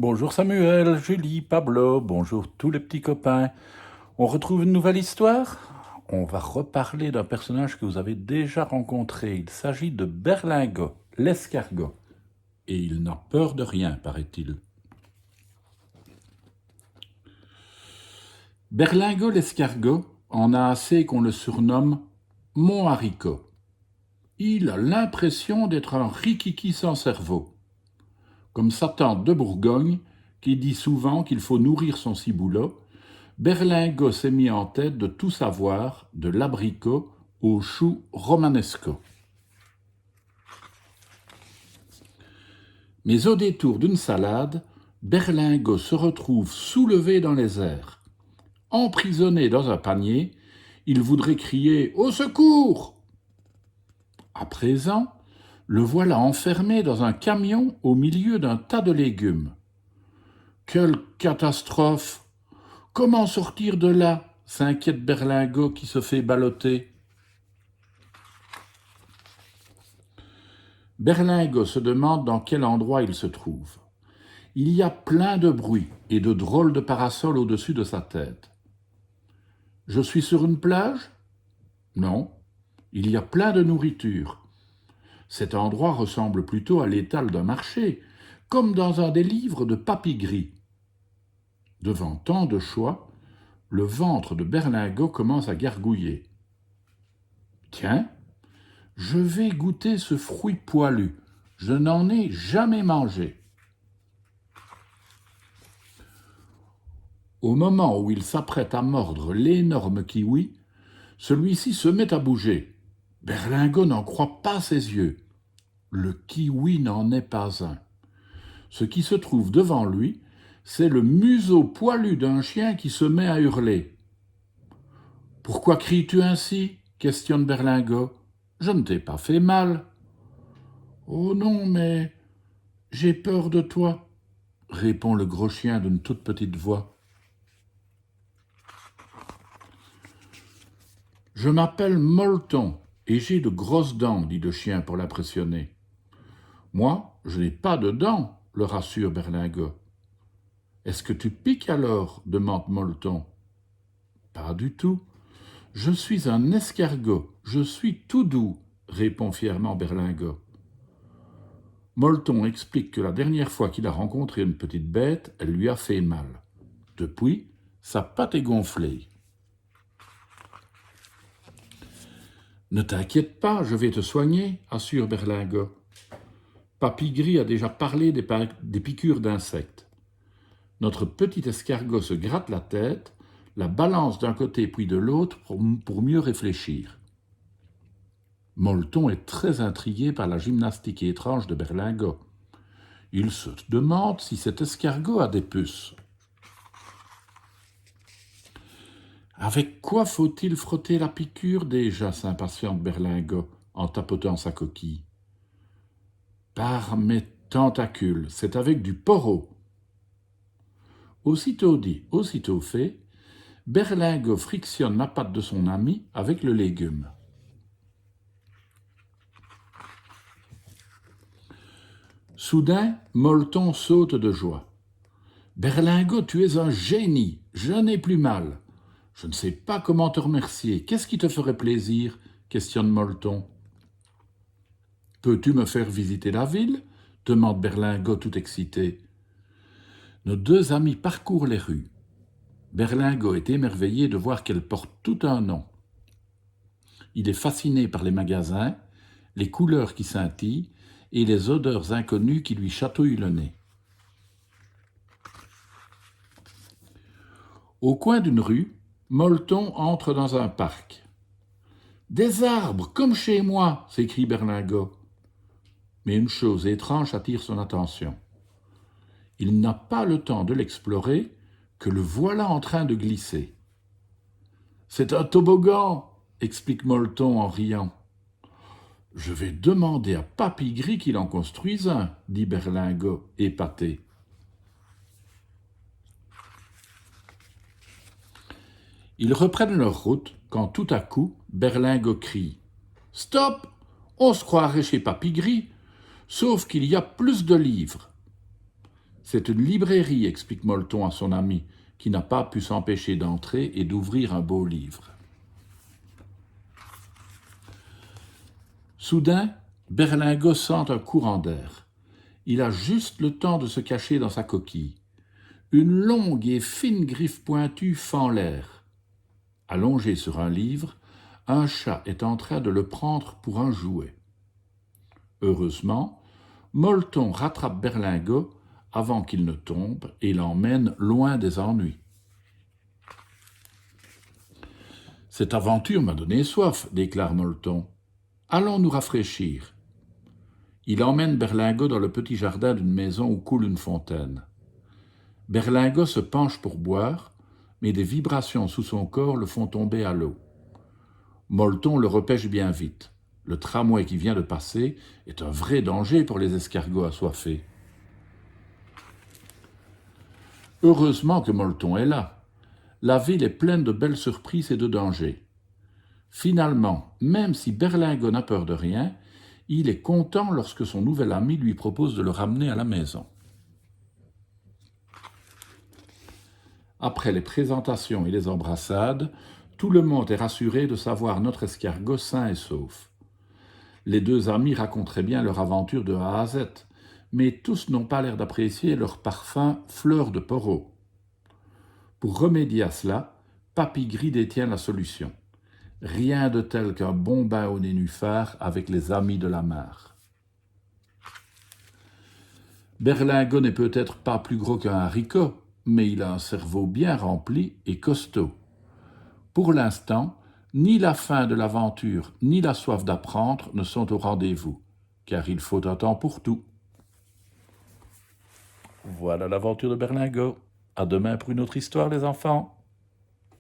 Bonjour Samuel, Julie, Pablo, bonjour tous les petits copains. On retrouve une nouvelle histoire? On va reparler d'un personnage que vous avez déjà rencontré. Il s'agit de Berlingot, l'escargot. Et il n'a peur de rien, paraît-il. Berlingot l'escargot en a assez qu'on le surnomme Mon haricot. Il a l'impression d'être un rikiki sans cerveau, comme sa tante de Bourgogne qui dit souvent qu'il faut nourrir son ciboulot. Berlingot s'est mis en tête de tout savoir, de l'abricot au chou romanesco. Mais au détour d'une salade, Berlingot se retrouve soulevé dans les airs. Emprisonné dans un panier, il voudrait crier « Au secours !» À présent, le voilà enfermé dans un camion au milieu d'un tas de légumes. Quelle catastrophe! Comment sortir de là? S'inquiète Berlingot qui se fait balloter. Berlingot se demande dans quel endroit il se trouve. Il y a plein de bruit et de drôles de parasols au-dessus de sa tête. Je suis sur une plage? Non, il y a plein de nourriture. Cet endroit ressemble plutôt à l'étal d'un marché, comme dans un des livres de Papy Gris. Devant tant de choix, le ventre de Berlingot commence à gargouiller. Tiens, je vais goûter ce fruit poilu. Je n'en ai jamais mangé. Au moment où il s'apprête à mordre l'énorme kiwi, celui-ci se met à bouger. Berlingot n'en croit pas ses yeux. Le kiwi n'en est pas un. Ce qui se trouve devant lui, c'est le museau poilu d'un chien qui se met à hurler. « Pourquoi cries-tu ainsi ?» questionne Berlingot. « Je ne t'ai pas fait mal. »« Oh non, mais j'ai peur de toi, » répond le gros chien d'une toute petite voix. « Je m'appelle Molleton et j'ai de grosses dents, dit le chien pour l'impressionner. « Moi, je n'ai pas de dents, le rassure Berlingot. « Est-ce que tu piques alors ?» demande Molleton. « Pas du tout. Je suis un escargot, je suis tout doux, répond fièrement Berlingot. Molleton explique que la dernière fois qu'il a rencontré une petite bête, elle lui a fait mal. Depuis, sa patte est gonflée. Ne t'inquiète pas, je vais te soigner, assure Berlingot. Papy Gris a déjà parlé des piqûres d'insectes. Notre petit escargot se gratte la tête, la balance d'un côté puis de l'autre pour mieux réfléchir. Molleton est très intrigué par la gymnastique étrange de Berlingot. Il se demande si cet escargot a des puces. Avec quoi faut-il frotter la piqûre déjà, s'impatiente Berlingot en tapotant sa coquille. Par mes tentacules, c'est avec du poro. Aussitôt dit, aussitôt fait, Berlingot frictionne la patte de son ami avec le légume. Soudain, Molleton saute de joie. « Berlingot, tu es un génie, je n'ai plus mal. Je ne sais pas comment te remercier. Qu'est-ce qui te ferait plaisir ?» questionne Molleton. « Peux-tu me faire visiter la ville ?» demande Berlingot tout excité. Nos deux amis parcourent les rues. Berlingot est émerveillé de voir qu'elles portent tout un nom. Il est fasciné par les magasins, les couleurs qui scintillent et les odeurs inconnues qui lui chatouillent le nez. Au coin d'une rue, Molleton entre dans un parc. « Des arbres, comme chez moi !» s'écrie Berlingot. Mais une chose étrange attire son attention. Il n'a pas le temps de l'explorer que le voilà en train de glisser. « C'est un toboggan !» explique Molleton en riant. « Je vais demander à Papy Gris qu'il en construise un, » dit Berlingot, épaté. Ils reprennent leur route quand tout à coup, Berlingot crie « Stop! On se croirait chez Papy Gris, sauf qu'il y a plus de livres. » C'est une librairie, explique Molleton à son ami, qui n'a pas pu s'empêcher d'entrer et d'ouvrir un beau livre. Soudain, Berlingot sent un courant d'air. Il a juste le temps de se cacher dans sa coquille. Une longue et fine griffe pointue fend l'air. Allongé sur un livre, un chat est en train de le prendre pour un jouet. Heureusement, Molleton rattrape Berlingot avant qu'il ne tombe et l'emmène loin des ennuis. « Cette aventure m'a donné soif, déclare Molleton. Allons nous rafraîchir. » Il emmène Berlingot dans le petit jardin d'une maison où coule une fontaine. Berlingot se penche pour boire, mais des vibrations sous son corps le font tomber à l'eau. Molleton le repêche bien vite. Le tramway qui vient de passer est un vrai danger pour les escargots assoiffés. Heureusement que Molleton est là. La ville est pleine de belles surprises et de dangers. Finalement, même si Berlingot n'a peur de rien, il est content lorsque son nouvel ami lui propose de le ramener à la maison. Après les présentations et les embrassades, tout le monde est rassuré de savoir notre escargot sain et sauf. Les deux amis raconteraient bien leur aventure de A à Z, mais tous n'ont pas l'air d'apprécier leur parfum fleur de poro. Pour remédier à cela, Papy Gris détient la solution. Rien de tel qu'un bon bain au nénuphar avec les amis de la mare. Berlingot n'est peut-être pas plus gros qu'un haricot, mais il a un cerveau bien rempli et costaud. Pour l'instant, ni la fin de l'aventure ni la soif d'apprendre ne sont au rendez-vous, car il faut un temps pour tout. Voilà l'aventure de Berlingot. À demain pour une autre histoire, les enfants.